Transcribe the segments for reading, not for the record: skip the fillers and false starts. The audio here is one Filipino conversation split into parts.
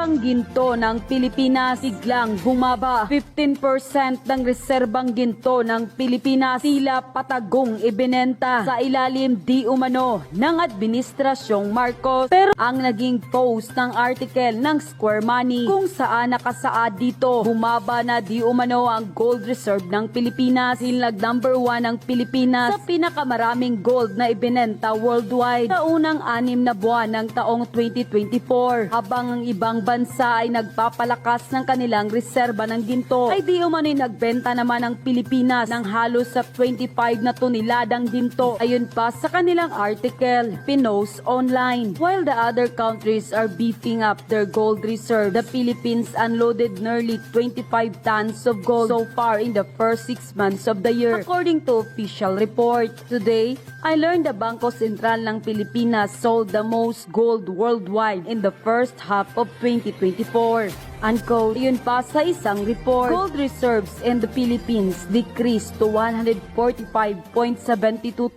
Reserbang ginto ng Pilipinas biglang bumaba. 15% ng reserbang ginto ng Pilipinas tila patagong ibinenta sa ilalim di umano ng Administrasyong Marcos. Pero ang naging post ng article ng Square Money kung saan nakasaad dito, bumaba na di umano ang gold reserve ng Pilipinas. Hinlag number 1 ang Pilipinas sa pinakamaraming gold na ibinenta worldwide sa unang 6 na buwan ng taong 2024. Habang ang ibang bansa ay nagpapalakas ng kanilang reserba ng ginto, ay di umano'y nagbenta naman ang Pilipinas ng halos sa 25 na toneladang ginto. Ayun pa sa kanilang article, pinost online. While the other countries are beefing up their gold reserve, the Philippines unloaded nearly 25 tons of gold so far in the first 6 months of the year, according to official report. Today, I learned the Bangko Sentral ng Pilipinas sold the most gold worldwide in the first half of 2024. Unquote. Yun pa sa isang report, gold reserves in the Philippines decreased to 145.72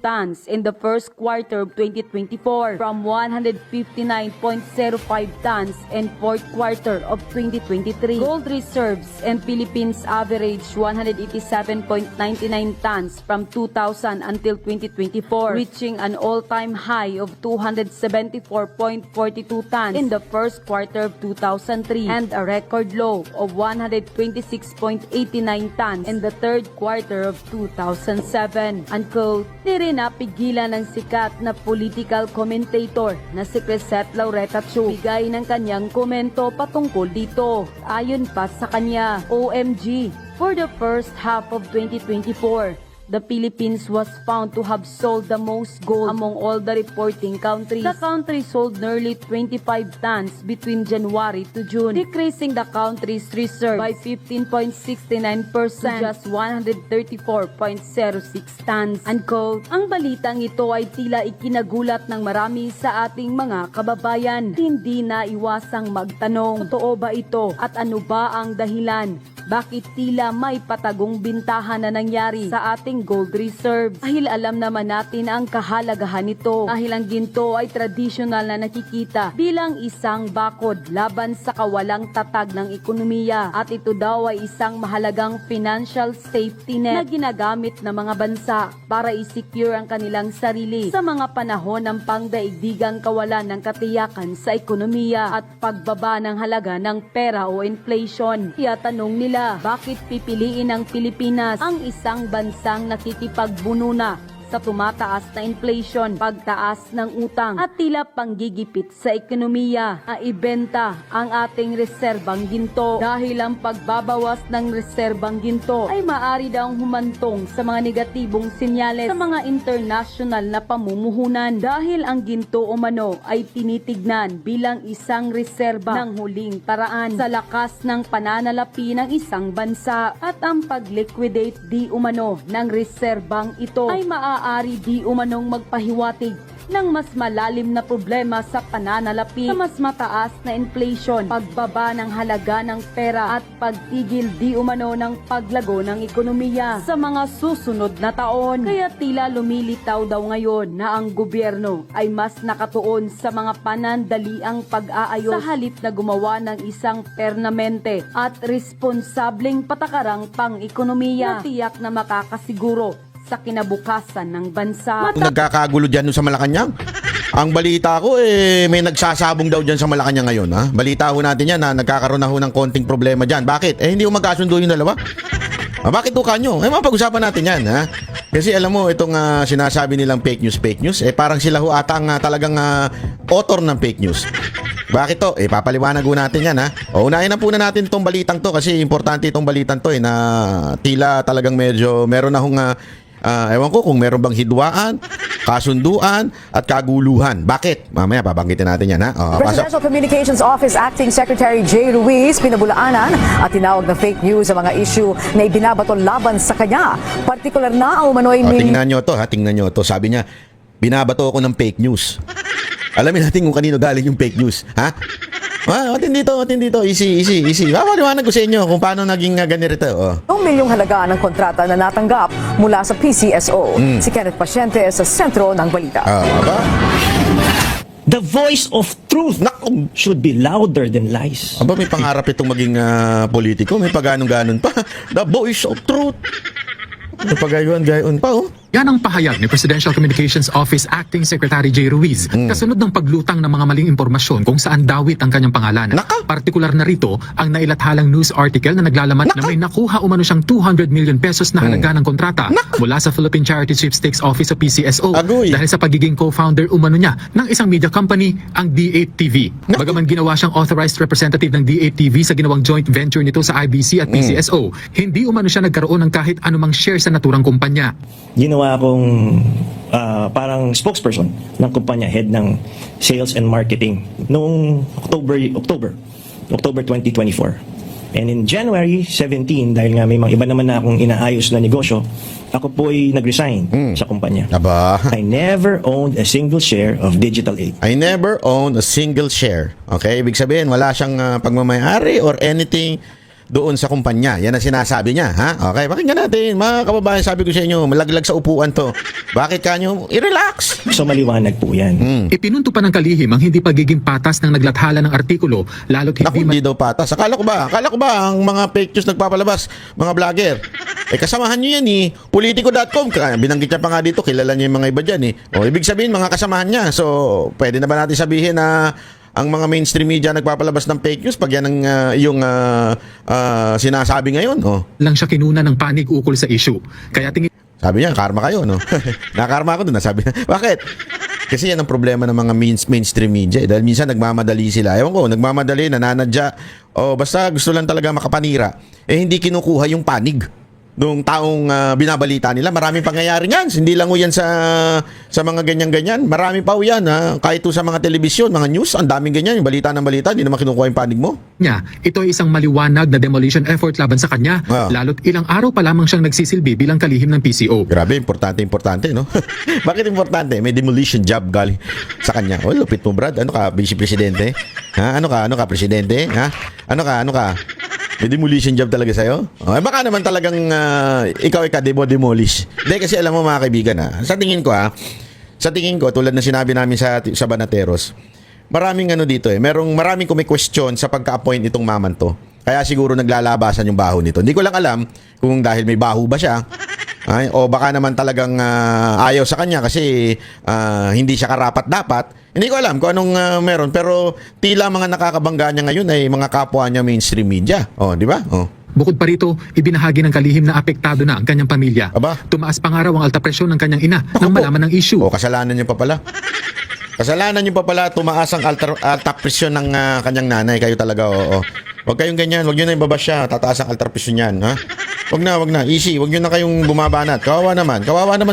tons in the first quarter of 2024 from 159.05 tons in fourth quarter of 2023. Gold reserves in Philippines averaged 187.99 tons from 2000 until 2024, reaching an all-time high of 274.42 tons in the first quarter of 2003 and a record low of 126.89 tons in the third quarter of 2007. Unquote. Di rin napigilan ng sikat na political commentator na si Crisette Laureta Chu bigay ng kanyang komento patungkol dito. Ayon pa sa kanya, OMG, for the first half of 2024, the Philippines was found to have sold the most gold among all the reporting countries. The country sold nearly 25 tons between January to June, decreasing the country's reserve by 15.69% to just 134.06 tons. Unquote. Ang balitang ito ay tila ikinagulat ng marami sa ating mga kababayan. Hindi na iwasang magtanong, totoo ba ito at ano ba ang dahilan? Bakit tila may patagong bintahan na nangyari sa ating gold reserves? Dahil alam naman natin ang kahalagahan nito. Dahil ang ginto ay tradisyonal na nakikita bilang isang bakod laban sa kawalang tatag ng ekonomiya. At ito daw ay isang mahalagang financial safety net na ginagamit ng mga bansa para i-secure ang kanilang sarili sa mga panahon ng pangdaigdigang kawalan ng katiyakan sa ekonomiya at pagbaba ng halaga ng pera o inflation. Kaya tanong nila, bakit pipiliin ng Pilipinas ang isang bansang nakikipagbuno na sa tumataas na inflation, pagtaas ng utang at tila panggigipit sa ekonomiya na ibenta ang ating reserbang ginto? Dahil ang pagbabawas ng reserbang ginto ay maaari daw humantong sa mga negatibong senyales sa mga international na pamumuhunan dahil ang ginto umano ay tinitignan bilang isang reserba ng huling paraan sa lakas ng pananalapi ng isang bansa at ang pag-liquidate di umano ng reserbang ito ay maaari di umanong magpahiwatig ng mas malalim na problema sa pananalapi, sa mas mataas na inflation, pagbaba ng halaga ng pera at pagtigil di umano ng paglago ng ekonomiya sa mga susunod na taon. Kaya tila lumilitaw daw ngayon na ang gobyerno ay mas nakatuon sa mga panandaliang pag-aayos sa halip na gumawa ng isang permanente at responsableng patakarang pang-ekonomiya na tiyak na makakasiguro sa kinabukasan ng bansa. Nagkakagulo dyan sa Malacanang. Ang balita ko, may nagsasabong daw dyan sa Malacanang ngayon. Ha? Balita ho natin yan na nagkakaroon na ho ng konting problema dyan. Bakit? Hindi ho magkasundo yung dalawa. Bakit ho kanyo? Mapag-usapan natin yan. Ha? Kasi alam mo, itong sinasabi nilang fake news, parang sila ho ata ang talagang author ng fake news. Bakit to? Papaliwanag ho natin yan, ha? Unahin na po na natin itong balitang to kasi importante itong balitang to na tila talagang medyo meron na hong ewan ko kung meron bang hidwaan, kasunduan at kaguluhan. Bakit? Mamaya babanggitin natin yan, ha? Presidential Communications Office Acting Secretary Jay Ruiz pinabulaanan at tinawag na fake news sa mga issue na ibinabato laban sa kanya. Partikular na ang umano'y tingnan nyo to, ha? Tingnan nyo to. Sabi niya, binabato ako ng fake news. Alamin natin kung kanino galing yung fake news, ha? Matindi to. Easy. Papaliwanag ko sa inyo kung paano naging ganito. Ang milyong halaga ng kontrata na natanggap mula sa PCSO. Si Kenneth Pasyente sa sentro ng balita. The voice of Truth should be louder than lies. Aba, may pangarap itong maging politiko. May paganon-ganon pa. The voice of truth. May pagayon-gayon pa, oh. Yan ang pahayag ni Presidential Communications Office Acting Secretary Jay Ruiz kasunod ng paglutang ng mga maling impormasyon kung saan dawit ang kanyang pangalan. Naka! Partikular na rito ang nailathalang news article na naglalaman na may nakuha umano siyang 200 million pesos na halaga ng kontrata mula sa Philippine Charity Sweepstakes Office o PCSO Agoy. dahil sa pagiging co-founder umano niya ng isang media company, ang D8TV. Bagaman ginawa siyang authorized representative ng D8TV sa ginawang joint venture nito sa IBC at PCSO, hindi umano siya nagkaroon ng kahit anumang share sa naturang kumpanya. Ginawa akong parang spokesperson ng kumpanya, head ng sales and marketing noong October 2024. And in January 17, dahil nga may mga iba naman na akong inaayos na negosyo, ako po ay nag-resign sa kumpanya. Aba. I never owned a single share of Digital 8. I never owned a single share. Okay? Ibig sabihin, wala siyang pagmamayari or anything doon sa kumpanya. Yan ang sinasabi niya, ha? Okay, pakinggan natin. Mga kababayan, sabi ko sa inyo, malaglag sa upuan to. Bakit kanyo? I-relax. So maliwanag po yan. Ipinunto pa ng kalihim ang hindi pagiging patas ng naglathala ng artikulo lalo't Naku, hindi hindi daw patas. Akala ko ba ang mga fake news nagpapalabas, mga vlogger? Kasamahan nyo yan eh. Politico.com. Binanggit niya pa nga dito, kilala niya yung mga iba dyan eh. O, ibig sabihin, mga kasamahan niya. So, pwede na ba natin sabihin na ang mga mainstream media nagpapalabas ng fake news pag yan ang yung sinasabi ngayon? Oh. lang siya kinuna ng panig ukol sa issue. Kaya tingin Sabi niya, karma kayo, no? Nakarma ako doon. Sabi niya, bakit? Kasi yan ang problema ng mga mainstream media. Dahil minsan nagmamadali sila. Ewan ko, nagmamadali, nananadya. O basta gusto lang talaga makapanira. Hindi kinukuha yung panig nung taong binabalita nila. Maraming pangyayari yan. Hindi lang yan sa mga ganyan-ganyan. Marami pa yan. Kahit sa mga telebisyon, mga news, ang daming ganyan. Yung balita ng balita, hindi naman kinukuha yung panig mo. niya, ito ay isang maliwanag na demolition effort laban sa kanya. Lalo't ilang araw pa lamang siyang nagsisilbi bilang kalihim ng PCO. Grabe, importante, no? Bakit importante? May demolition job galing sa kanya. Oh, lupit mo, Brad. Ano ka, vice presidente? Ha? Ano ka, presidente? Ha? Ano ka? May demolition job talaga sa'yo? Baka naman talagang ikaw demolish. Hindi, kasi alam mo mga kaibigan, sa tingin ko, tulad na sinabi namin sa Banateros, maraming dito maraming question sa pagka-appoint itong maman to. Kaya siguro naglalabasan yung baho nito. Hindi ko lang alam kung dahil may baho ba siya, o baka naman talagang ayaw sa kanya kasi hindi siya karapat-dapat. Hindi ko alam kung anong meron, pero tila mga nakakabangga niya ngayon ay mga kapwa niya mainstream media. Di ba? Bukod pa rito, ibinahagi ng kalihim na apektado na ang kanyang pamilya. Aba. Tumaas pa nga raw ang alta presyon ng kanyang ina nang malaman ng issue. Kasalanan niyo pa pala. Kasalanan niyo pa pala tumaas ang alta presyon ng kanyang nanay. Kayo talaga, oo. Huwag kayong ganyan. Huwag niyo na ibaba siya. Tataas ang alta presyon niyan, ha? Huwag na. Easy. Huwag niyo na kayong bumabanat. Kawawa naman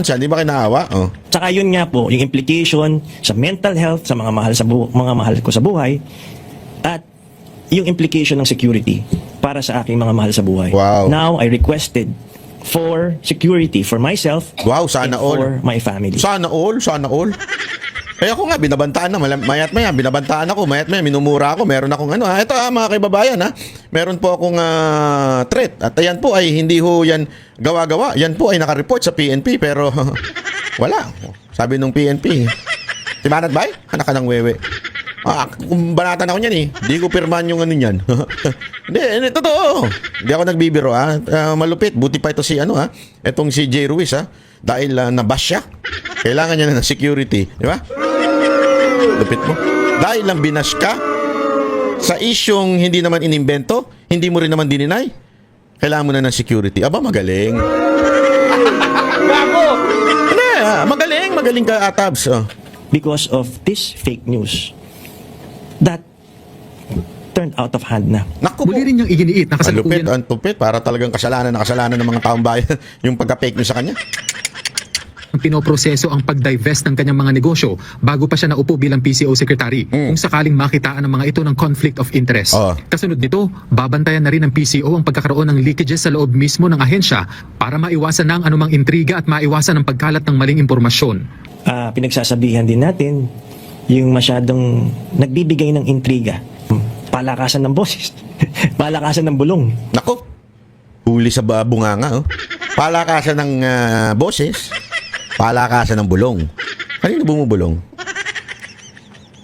siya. Hindi ba kinaawa? Tsaka yun nga po, yung implication sa mental health, sa mga mahal ko sa buhay, at yung implication ng security para sa aking mga mahal sa buhay. Wow. Now, I requested for security for myself Sana and all. for my family. Sana all. Kaya ako nga, binabantaan na. Mayat maya, binabantaan ako. Mayat maya, minumura ako. Meron akong ito mga kaibabayan, meron po akong threat. At ayan po ay hindi ho yan gawa-gawa. Yan po ay nakareport sa PNP. Pero wala. Sabi nung PNP, Timanat bay? Anak ka ng wewe. Kung banatan ako niyan hindi ko pirmahan yung niyan. Hindi, totoo. Hindi ako nagbibiro malupit. Buti pa ito si etong si Jay Ruiz dahil nabash siya. Kailangan niya na ng security, di ba? Lupit mo. Dahil lang binash ka sa isyong hindi naman inimbento, hindi mo rin naman dininay, kailangan mo na ng security. Aba, magaling. Bravo! Magaling ka, Atabs. Because of this fake news that turned out of hand na. Naku po. Muli rin niyang iginiit na kasalukuyan Ang tupit. Para talagang kasalanan ng mga taong bayan yung pagka-fake news sa kanya. ang pinoproseso ang pag-divest ng kanyang mga negosyo bago pa siya naupo bilang PCO Secretary kung sakaling makitaan ng mga ito ng conflict of interest. Kasunod nito, babantayan na rin ng PCO ang pagkakaroon ng leakages sa loob mismo ng ahensya para maiwasan ng anumang intriga at maiwasan ang pagkalat ng maling impormasyon. Pinagsasabihan din natin yung masyadong nagbibigay ng intriga. Palakasan ng boses. Palakasan ng bulong. Nako. Huli sa bunganga. Palakasan ng boses. Palakasan ng bulong. Kanino bumubulong?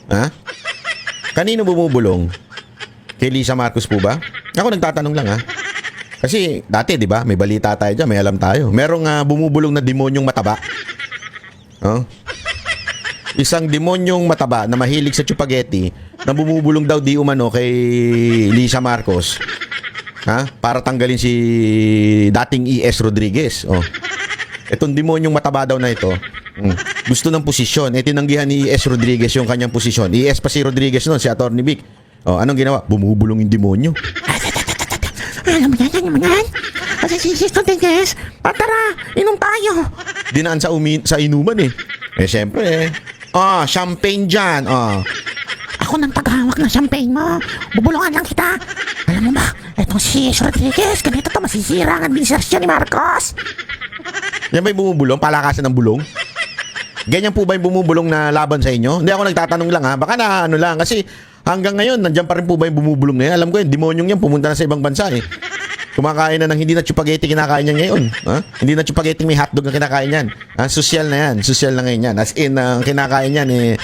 Ha? Kanino bumubulong? Kay Lisa Marcos po ba? Ako nagtatanong lang, ha? Kasi dati, di ba, may balita tayo dyan, may alam tayo. Merong bumubulong na demonyong mataba. Oh? Isang demonyong mataba na mahilig sa chupageti na bumubulong daw di umano kay Lisa Marcos. Ha? Para tanggalin si dating E.S. Rodriguez. Oh. Itong demonyong mataba daw na ito, gusto ng posisyon. Tinanggihan ni E.S. Rodriguez yung kanyang posisyon. E.S. pa si Rodriguez noon, si Atty. Vic. Oh, anong ginawa? Bumubulong yung demonyo. Alam mo yan? Kasi si Rodriguez, tara, inom tayo. Dinaan sa inuman eh. Eh, syempre eh. Champagne dyan. Ako nang taghawak ng champagne mo. Bubulungan lang kita. Alam mo ba, etong si Rodriguez, ganito to masisira ang administrasyon ni Marcos. Yan ba yung bumubulong? Palakasan ng bulong? Ganyan po ba yung bumubulong na laban sa inyo? Hindi, ako nagtatanong lang, ha. Baka na ano lang. Kasi hanggang ngayon, nandiyan pa rin po ba yung bumubulong na yan? Alam ko yun, demonyong yan, pumunta na sa ibang bansa eh. Kumakain na ng hindi na chupageti kinakain niya ngayon. Ha? Hindi na chupageti, may hotdog na kinakain yan. Social na yan. Social na ngayon yan. As in, ang kinakain yan eh,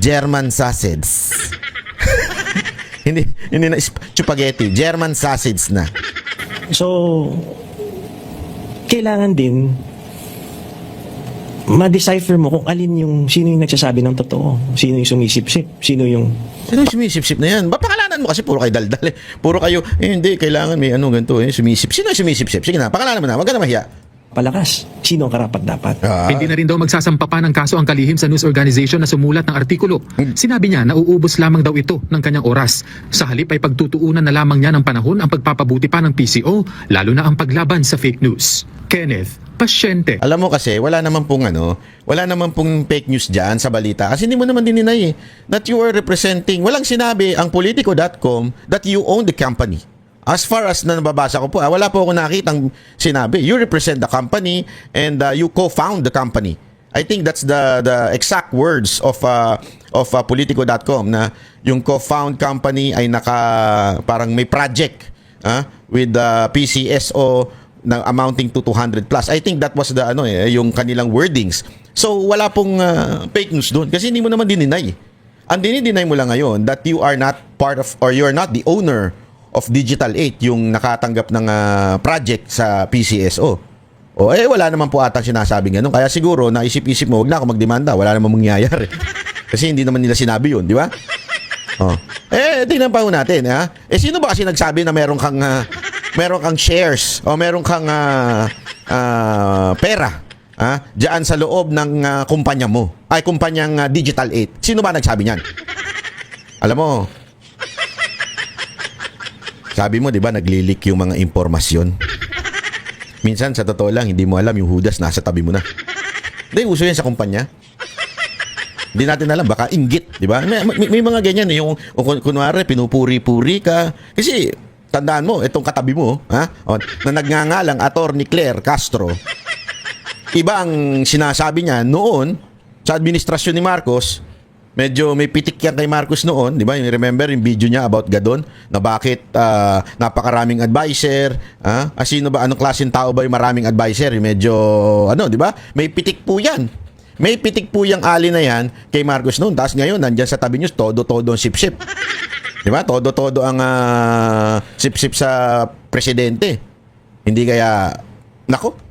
German sausage. hindi na chupageti. German sausage na. So, kailangan din ma-decipher mo kung sino yung nagsasabi ng totoo, sino yung sumisip-sip, sino yung sumisip-sip na yan? Pangalanan mo kasi puro kayo daldal eh. Puro kayo, hindi, kailangan may ganito eh, sumisip. Sino yung sumisip-sip? Sige na, pangalanan mo na, wag ka na mahiya. palakas, sino ang karapat-dapat. Hindi na rin daw magsasampa pa ng kaso ang kalihim sa news organization na sumulat ng artikulo. Sinabi niya na uubos lamang daw ito ng kanyang oras. Sa halip ay pagtutuunan na lamang niya ng panahon ang pagpapabuti pa ng PCO, lalo na ang paglaban sa fake news. Kenneth, pasyente. Alam mo kasi, wala naman pong fake news dyan sa balita. Kasi hindi mo naman dininay that you are representing, walang sinabi ang Politico.com that you own the company. As far as na nababasa ko po, wala po ako nakitang sinabi. You represent the company and you co-found the company. I think that's the exact words of Politico.com na yung co-found company ay parang may project with PCSO na amounting to 200 plus. I think that was yung kanilang wordings. So wala pong fake news doon kasi hindi mo naman dininay. Ang dinideny mo lang ngayon that you are not part of or you are not the owner of Digital 8 yung nakatanggap ng project sa PCSO. Wala naman po ata sinasabing ganun. Kaya siguro naisip-isip mo, wag na ako magdemanda, wala namang mangyayari. Kasi hindi naman nila sinabi yun, di ba? Tingnan pa ho natin, ha? Sino ba kasi nagsabi na meron kang shares o meron kang pera diyan sa loob ng kumpanya mo? Kumpanyang Digital 8. Sino ba nagsabi niyan? Alam mo, sabi mo, di ba, nagli-leak yung mga impormasyon. Minsan, sa totoo lang, hindi mo alam yung hudas nasa tabi mo na. Hindi, uso yan sa kumpanya. Hindi natin alam, baka inggit, di ba? May mga ganyan, yung kunwari, pinupuri-puri ka. Kasi, tandaan mo, itong katabi mo, na nagngangalang Atty. Claire Castro, iba ang sinasabi niya noon sa administrasyon ni Marcos. Medyo may pitik yan kay Marcos noon, di ba? Remember yung video niya about Gadon na bakit napakaraming advisor, sino ba, anong klaseng tao ba yung maraming advisor? Medyo di ba? May pitik po yan. May pitik po yung ali na yan kay Marcos noon. Tapos ngayon nandiyan sa tabi niyo todo-todo ang sip-sip. Di ba? Todo-todo ang sip-sip sa presidente. Hindi kaya nako,